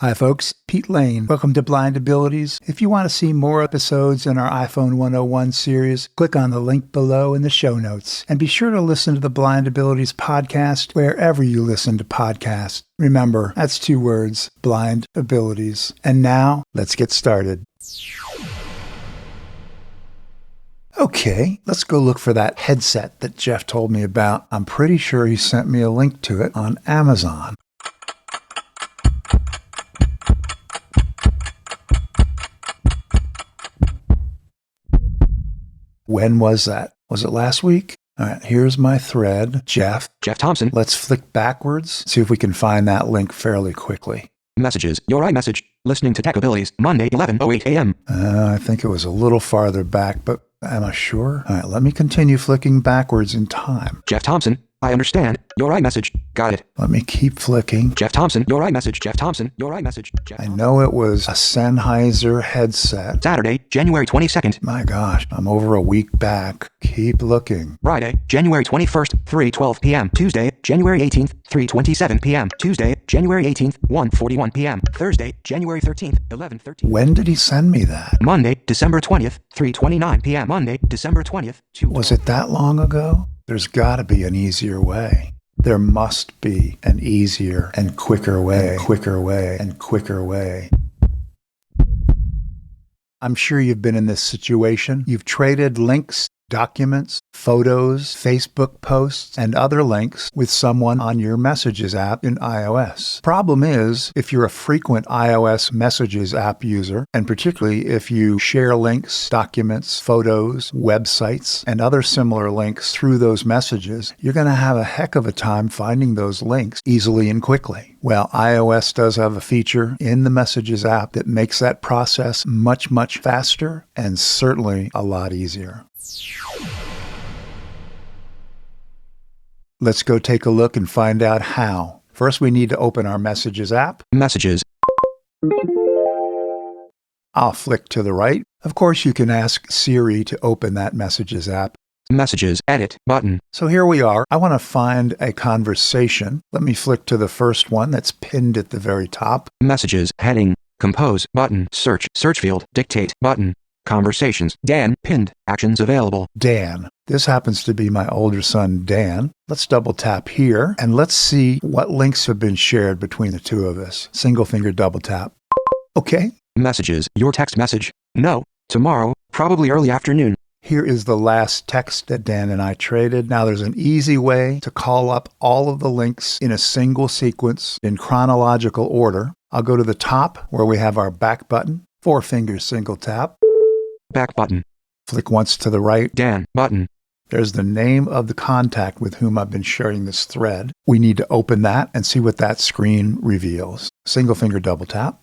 Hi folks, Pete Lane. Welcome to Blind Abilities. If you want to see more episodes in our iPhone 101 series, click on the link below in the show notes. And be sure to listen to the Blind Abilities podcast wherever you listen to podcasts. Remember, that's 2 words, Blind Abilities. And now, let's get started. Okay, let's go look for that headset that Jeff told me about. I'm pretty sure he sent me a link to it on Amazon. When was that? Was it last week? All right, here's my thread. Jeff Thompson. Let's flick backwards, see if we can find that link fairly quickly. Messages. Your iMessage. Listening to Tech Abilities. Monday, 11:08 a.m. I think it was a little farther back, but am I sure? All right, let me continue flicking backwards in time. Jeff Thompson. I understand. Your iMessage. Got it. Let me keep flicking. Jeff Thompson. Your iMessage. Jeff Thompson. Your iMessage. I know it was a Sennheiser headset. Saturday, January 22nd. My gosh, I'm over a week back. Keep looking. Friday, January 21st, 3:12 p.m. Tuesday, January 18th, 3:27 p.m. Tuesday, January 18th, 1:41 p.m. Thursday, January 13th, 11:13. When did he send me that? Monday, December 20th, 3:29 p.m. Monday, December 20th, 2:12. Was it that long ago? There's got to be an easier way. There must be an easier and quicker way, quicker way, and quicker way. I'm sure you've been in this situation. You've traded links, documents, photos, Facebook posts, and other links with someone on your Messages app in iOS. Problem is, if you're a frequent iOS Messages app user, and particularly if you share links, documents, photos, websites, and other similar links through those messages, you're going to have a heck of a time finding those links easily and quickly. Well, iOS does have a feature in the Messages app that makes that process much, much faster and certainly a lot easier. Let's go take a look and find out how. First, we need to open our Messages app. Messages. I'll flick to the right. Of course, you can ask Siri to open that Messages app. Messages. Edit button. So here we are. I want to find a conversation. Let me flick to the first one that's pinned at the very top. Messages. Heading. Compose button. Search field. Dictate button. Conversations. Dan. Pinned. Actions available. Dan. This happens to be my older son, Dan. Let's double tap here and let's see what links have been shared between the two of us. Single finger double tap. Okay. Messages. Your text message. No. Tomorrow. Probably early afternoon. Here is the last text that Dan and I traded. Now there's an easy way to call up all of the links in a single sequence in chronological order. I'll go to the top where we have our back button. 4 fingers single tap. Back button. Flick once to the right. Dan button. There's the name of the contact with whom I've been sharing this thread. We need to open that and see what that screen reveals. Single finger double tap.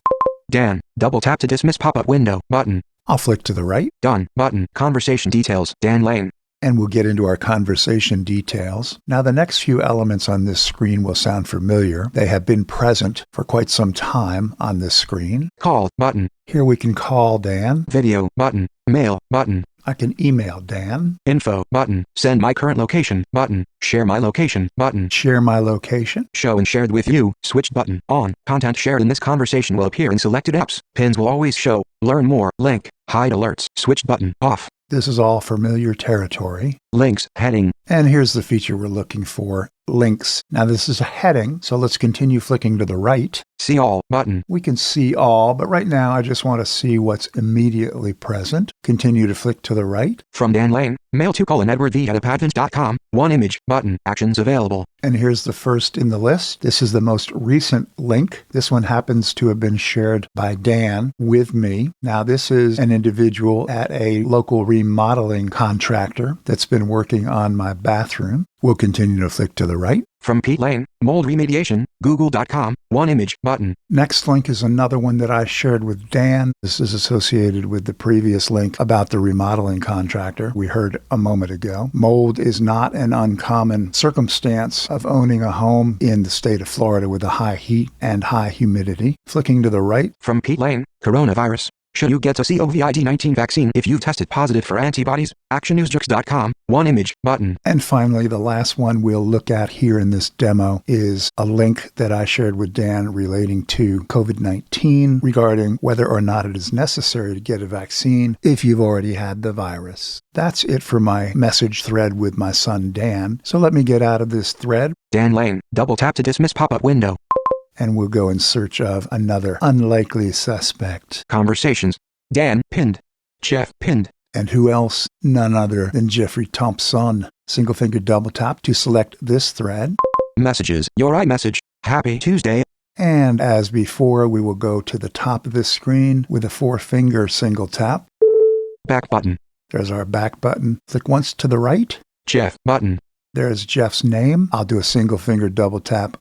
Dan. Double tap to dismiss pop-up window button. I'll flick to the right. Done button. Conversation details. Dan Lane. And we'll get into our conversation details. Now, the next few elements on this screen will sound familiar. They have been present for quite some time on this screen. Call button. Here we can call Dan. Video button. Mail button. I can email Dan. Info button. Send my current location button. Share my location button. Share my location. Show and shared with you. Switched button. On. Content shared in this conversation will appear in selected apps. Pins will always show. Learn more. Link. Hide alerts. Switched button. Off. This is all familiar territory. Links. Heading. And here's the feature we're looking for. Links. Now this is a heading, so let's continue flicking to the right. See all button. We can see all, but right now I just want to see what's immediately present. Continue to flick to the right. From Dan Lane. Mail to edwardv@padvins.com. 1 image button. Actions available. And here's the first in the list. This is the most recent link. This one happens to have been shared by Dan with me. Now this is an individual at a local remodeling contractor that's been working on my bathroom. We'll continue to flick to the right. From Pete Lane, mold remediation, google.com, 1 image button. Next link is another one that I shared with Dan. This is associated with the previous link about the remodeling contractor we heard a moment ago. Mold is not an uncommon circumstance of owning a home in the state of Florida with a high heat and high humidity. Flicking to the right. From Pete Lane, coronavirus. Should you get a COVID-19 vaccine if you've tested positive for antibodies? ActionNewsJerks.com. One image button. And finally, the last one we'll look at here in this demo is a link that I shared with Dan relating to COVID-19 regarding whether or not it is necessary to get a vaccine if you've already had the virus. That's it for my message thread with my son Dan. So let me get out of this thread. Dan Lane. Double tap to dismiss pop-up window. And we'll go in search of another unlikely suspect. Conversations. Dan pinned. Jeff pinned. And who else? None other than Jeffrey Thompson. Single finger double tap to select this thread. Messages. Your iMessage. Happy Tuesday. And as before, we will go to the top of this screen with a 4-finger single tap. Back button. There's our back button. Click once to the right. Jeff button. There's Jeff's name. I'll do a single finger double tap.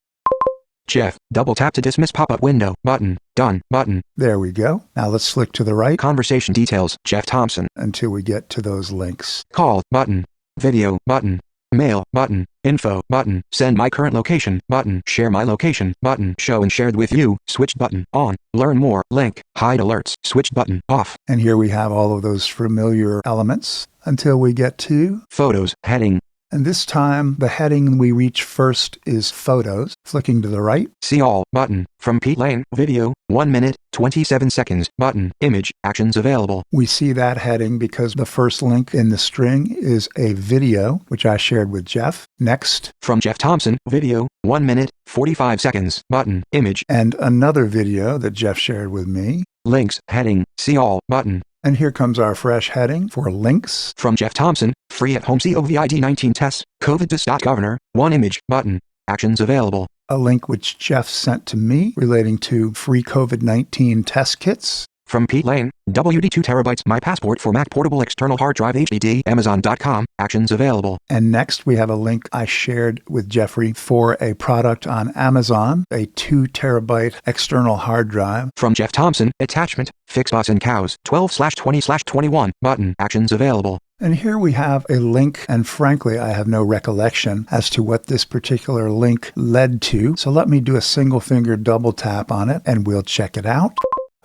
Jeff. Double tap to dismiss pop-up window. Button. Done. Button. There we go. Now let's flick to the right. Conversation details. Jeff Thompson. Until we get to those links. Call. Button. Video. Button. Mail. Button. Info. Button. Send my current location. Button. Share my location. Button. Show and shared with you. Switch button. On. Learn more. Link. Hide alerts. Switch button. Off. And here we have all of those familiar elements until we get to Photos. Heading. And this time, the heading we reach first is Photos. Flicking to the right. See all. Button. From Pete Lane. Video. 1 minute, 27 seconds. Button. Image. Actions available. We see that heading because the first link in the string is a video, which I shared with Jeff. Next. From Jeff Thompson. Video. 1 minute, 45 seconds. Button. Image. And another video that Jeff shared with me. Links. Heading. See all. Button. And here comes our fresh heading for links. From Jeff Thompson. Free at home COVID-19 tests. COVID-Governor. 1 image. Button. Actions available. A link which Jeff sent to me relating to free COVID-19 test kits. From Pete Lane. WD 2 terabytes. My passport for Mac portable external hard drive HDD. Amazon.com. Actions available. And next we have a link I shared with Jeffrey for a product on Amazon. A 2 terabyte external hard drive. From Jeff Thompson. Attachment. Fix bus and cows. 12/20/21. Button. Actions available. And here we have a link, and frankly, I have no recollection as to what this particular link led to. So let me do a single finger double tap on it, and we'll check it out.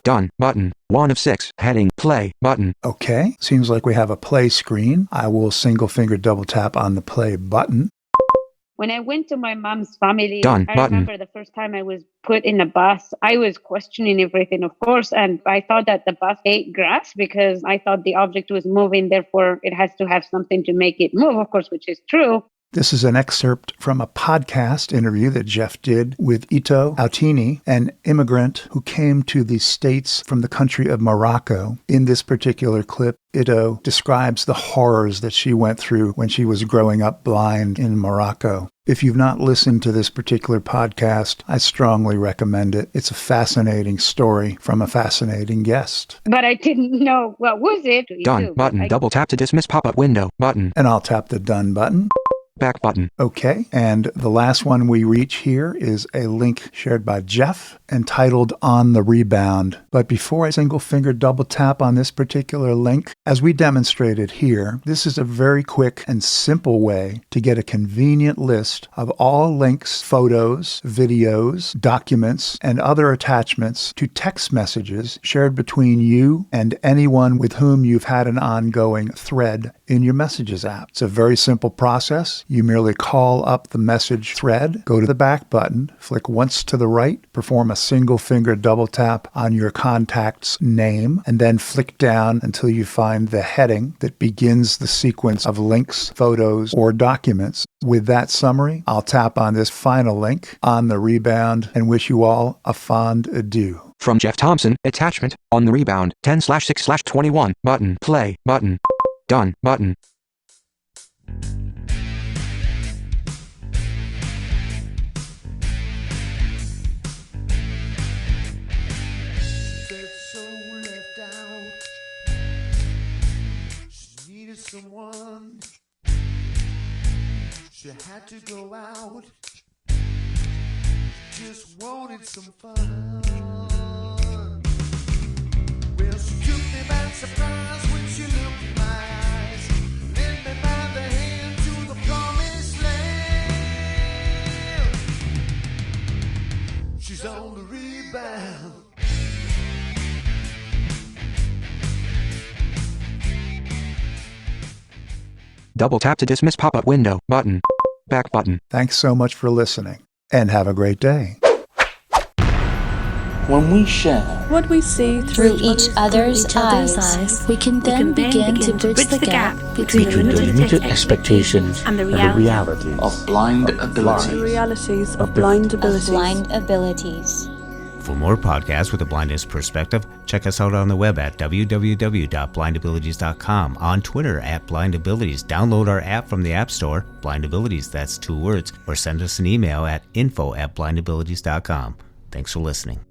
Done. Button. 1 of 6. Heading. Play. Button. Okay. Seems like we have a play screen. I will single finger double tap on the play button. When I went to my mom's family, Done. I Button. remember the first time I was put in a bus, I was questioning everything, of course, and I thought that the bus ate grass because I thought the object was moving, therefore it has to have something to make it move, of course, which is true. This is an excerpt from a podcast interview that Jeff did with Ito Autini, an immigrant who came to the States from the country of Morocco. In this particular clip, Ito describes the horrors that she went through when she was growing up blind in Morocco. If you've not listened to this particular podcast, I strongly recommend it. It's a fascinating story from a fascinating guest. But I didn't know what was it. Done. Button. Double tap to dismiss pop-up window. Button. And I'll tap the done button. Back button. Okay, and the last one we reach here is a link shared by Jeff entitled On the Rebound. But before I single finger double tap on this particular link, as we demonstrated here, this is a very quick and simple way to get a convenient list of all links, photos, videos, documents, and other attachments to text messages shared between you and anyone with whom you've had an ongoing thread in your Messages app. It's a very simple process. You merely call up the message thread, go to the back button, flick once to the right, perform a single finger double tap on your contact's name, and then flick down until you find the heading that begins the sequence of links, photos, or documents. With that summary, I'll tap on this final link, On the Rebound, and wish you all a fond adieu. From Jeff Thompson. Attachment. On the Rebound. 10/6/21. Button. Play. Button. Done. Button. Someone, she had to go out, just wanted some fun. Well, she took me by surprise when she looked in my eyes, led me by the hand to the promised land. She's on the rebound. Double tap to dismiss pop-up window. Button. Back button. Thanks so much for listening, and have a great day. When we share what we see through each other's eyes, we can then begin to bridge the gap between the limited expectations and the realities of blind ability. the realities of blind abilities. blind abilities. For more podcasts with a blindness perspective, check us out on the web at www.blindabilities.com, on Twitter at blindabilities. Download our app from the App Store, blindabilities, that's 2 words, or send us an email at info@blindabilities.com. Thanks for listening.